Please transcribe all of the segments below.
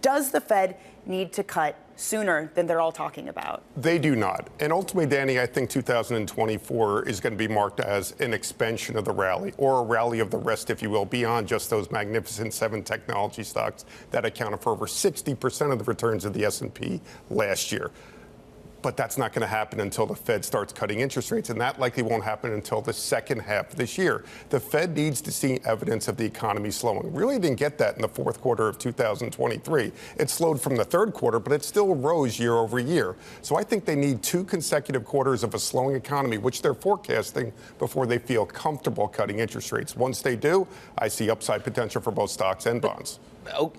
Does the Fed need to cut sooner than they're all talking about? They do not. And ultimately, Danny, I think 2024 is going to be marked as an expansion of the rally, or a rally of the rest, if you will, beyond just those magnificent 7 technology stocks that accounted for over 60% of the returns of the S&P last year. But that's not going to happen until the Fed starts cutting interest rates, and that likely won't happen until the second half of this year. The Fed needs to see evidence of the economy slowing. Really didn't get that in the fourth quarter of 2023. It slowed from the third quarter, but it still rose year over year. So I think they need 2 consecutive quarters of a slowing economy, which they're forecasting, before they feel comfortable cutting interest rates. Once they do, I see upside potential for both stocks and bonds.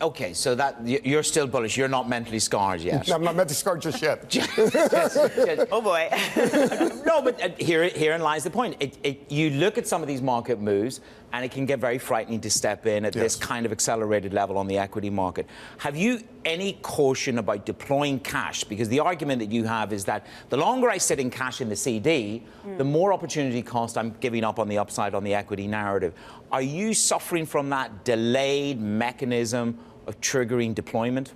Okay, so that you're still bullish. You're not mentally scarred yet. No, I'm not mentally scarred just yet. Oh, boy. No, but herein lies the point. You look at some of these market moves, and it can get very frightening to step in at this kind of accelerated level on the equity market. Have you any caution about deploying cash? Because the argument that you have is that the longer I sit in cash in the CD, the more opportunity cost I'm giving up on the upside on the equity narrative. Are you suffering from that delayed mechanism of triggering deployment?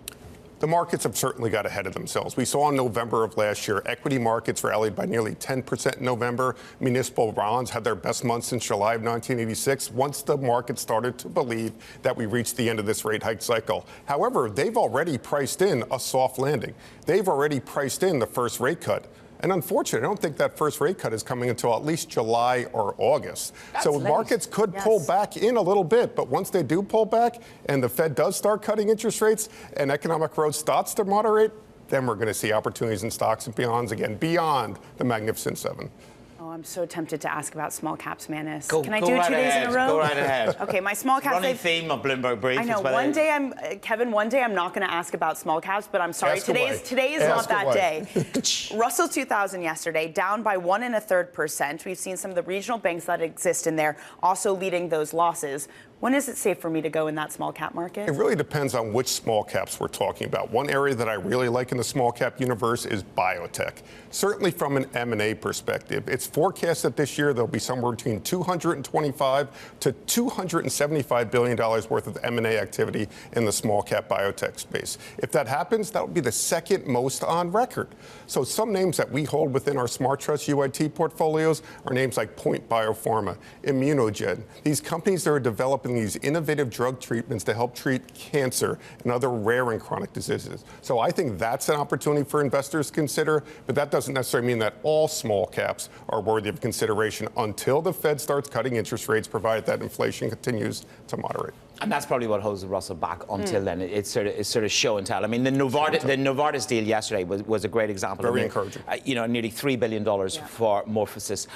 The markets have certainly got ahead of themselves. We saw in November of last year, equity markets rallied by nearly 10% in November. Municipal bonds had their best month since July of 1986, once the market started to believe that we reached the end of this rate hike cycle. However, they've already priced in a soft landing. They've already priced in the first rate cut. And unfortunately, I don't think that first rate cut is coming until at least July or August. That's so late. markets could pull back in a little bit. But once they do pull back and the Fed does start cutting interest rates and economic growth starts to moderate, then we're going to see opportunities in stocks and bonds again, beyond the Magnificent Seven. Oh, I'm so tempted to ask about small caps, Manus. Can I do right 2 days in a row? Go right ahead. Okay, my small caps. Running theme of Bloomberg Brief. I know. One day I'm not going to ask about small caps, but I'm sorry. Today is not that day. Russell 2000 yesterday down by 1 1/3%. We've seen some of the regional banks that exist in there also leading those losses. When is it safe for me to go in that small cap market? It really depends on which small caps we're talking about. One area that I really like in the small cap universe is biotech. Certainly from an M&A perspective, it's forecast that this year there'll be somewhere between $225 to $275 billion worth of M&A activity in the small cap biotech space. If that happens, that would be the second most on record. So some names that we hold within our Smart Trust UIT portfolios are names like Point Biopharma, Immunogen. These companies that are developing these innovative drug treatments to help treat cancer and other rare and chronic diseases. So I think that's an opportunity for investors to consider, but that doesn't necessarily mean that all small caps are worthy of consideration until the Fed starts cutting interest rates, provided that inflation continues to moderate. And that's probably what holds the Russell back until then. It's sort of show and tell. I mean, the Novartis deal yesterday was a great example. Very encouraging. Nearly $3 billion for Morphosis.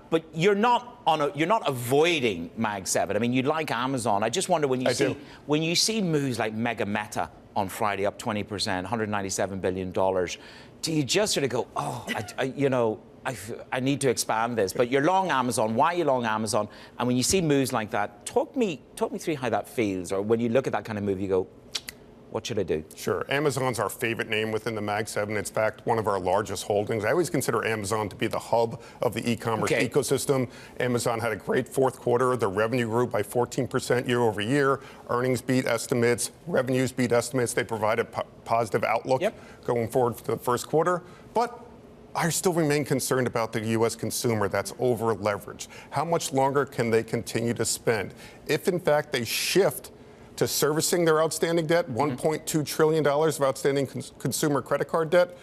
But you're not avoiding Mag 7. I mean, you'd like Amazon. I just wonder when you see moves like Mega Meta on Friday up 20%, $197 billion. Do you just sort of go, I need to expand this? But you're long Amazon. Why are you long Amazon? And when you see moves like that, talk me through how that feels. Or when you look at that kind of move, you go, what should I do? Sure. Amazon's our favorite name within the Mag 7. It's in fact one of our largest holdings. I always consider Amazon to be the hub of the e-commerce ecosystem. Amazon had a great fourth quarter. Their revenue grew by 14% year over year. Earnings beat estimates. Revenues beat estimates. They provide a positive outlook going forward for the first quarter. But I still remain concerned about the U.S. consumer that's over-leveraged. How much longer can they continue to spend? If, in fact, they shift to servicing their outstanding debt, $1.2 trillion of outstanding consumer credit card debt,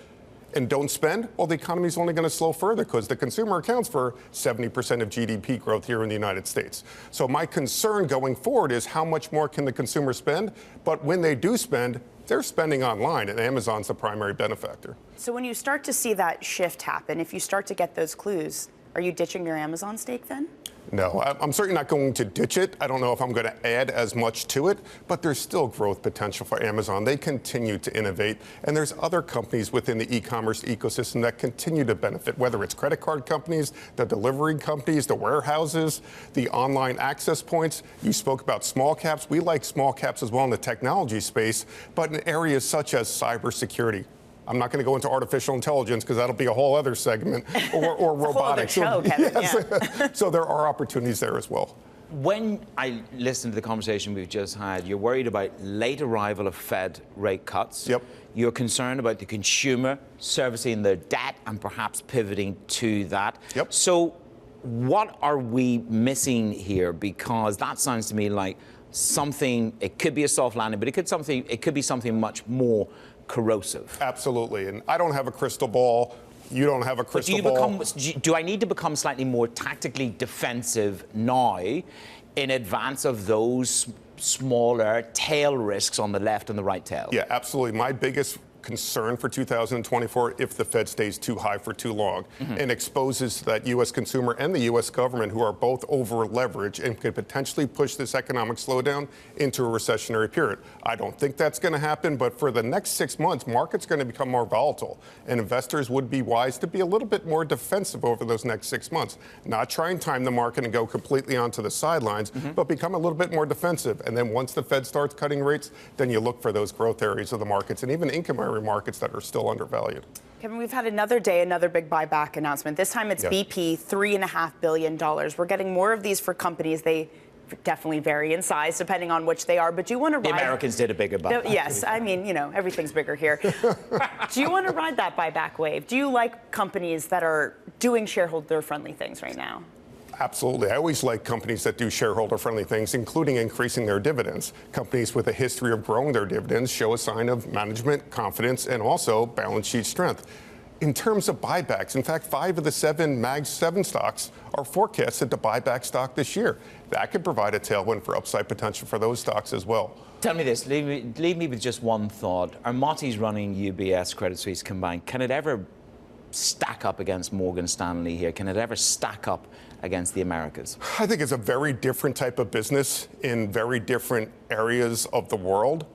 and don't spend, well, the economy is only going to slow further because the consumer accounts for 70% of GDP growth here in the United States. So my concern going forward is how much more can the consumer spend? But when they do spend, they're spending online, and Amazon's the primary benefactor. So when you start to see that shift happen, if you start to get those clues, are you ditching your Amazon stake then? No, I'm certainly not going to ditch it. I don't know if I'm going to add as much to it, but there's still growth potential for Amazon. They continue to innovate, and there's other companies within the e-commerce ecosystem that continue to benefit, whether it's credit card companies, the delivery companies, the warehouses, the online access points. You spoke about small caps. We like small caps as well in the technology space, but in areas such as cybersecurity. I'm not going to go into artificial intelligence because that'll be a whole other segment, or robotics. A whole other show, Kevin. So there are opportunities there as well. When I listen to the conversation we've just had, you're worried about late arrival of Fed rate cuts. Yep. You're concerned about the consumer servicing their debt and perhaps pivoting to that. Yep. So what are we missing here? Because that sounds to me like something, it could be a soft landing, but it could be something much more corrosive. Absolutely. And I don't have a crystal ball. You don't have a crystal ball. Do I need to become slightly more tactically defensive now in advance of those smaller tail risks on the left and the right tail? Yeah, absolutely. My biggest concern for 2024 if the Fed stays too high for too long and exposes that U.S. consumer and the U.S. government, who are both over leveraged and could potentially push this economic slowdown into a recessionary period. I don't think that's going to happen, but for the next 6 months, markets are going to become more volatile, and investors would be wise to be a little bit more defensive over those next 6 months. Not try and time the market and go completely onto the sidelines, but become a little bit more defensive. And then once the Fed starts cutting rates, then you look for those growth areas of the markets and even income area markets that are still undervalued. Kevin, we've had another day, another big buyback announcement. This time it's BP, $3.5 billion. We're getting more of these for companies. They definitely vary in size depending on which they are. But do you want to ride... The Americans did a bigger buyback. Yes, I mean, everything's bigger here. Do you want to ride that buyback wave? Do you like companies that are doing shareholder-friendly things right now? Absolutely. I always like companies that do shareholder-friendly things, including increasing their dividends. Companies with a history of growing their dividends show a sign of management confidence and also balance sheet strength. In terms of buybacks, in fact, 5 of the 7 Mag 7 stocks are forecasted to buy back stock this year. That could provide a tailwind for upside potential for those stocks as well. Tell me this, leave me with just one thought. Armati's running UBS, Credit Suisse combined. Can it ever stack up against Morgan Stanley here? Can it ever stack up against the Americas? I think it's a very different type of business in very different areas of the world.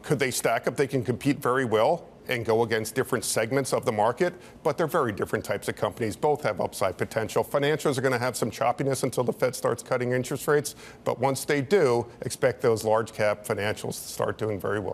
Could they stack up? They can compete very well and go against different segments of the market, but they're very different types of companies. Both have upside potential. Financials are going to have some choppiness until the Fed starts cutting interest rates, but once they do, expect those large cap financials to start doing very well.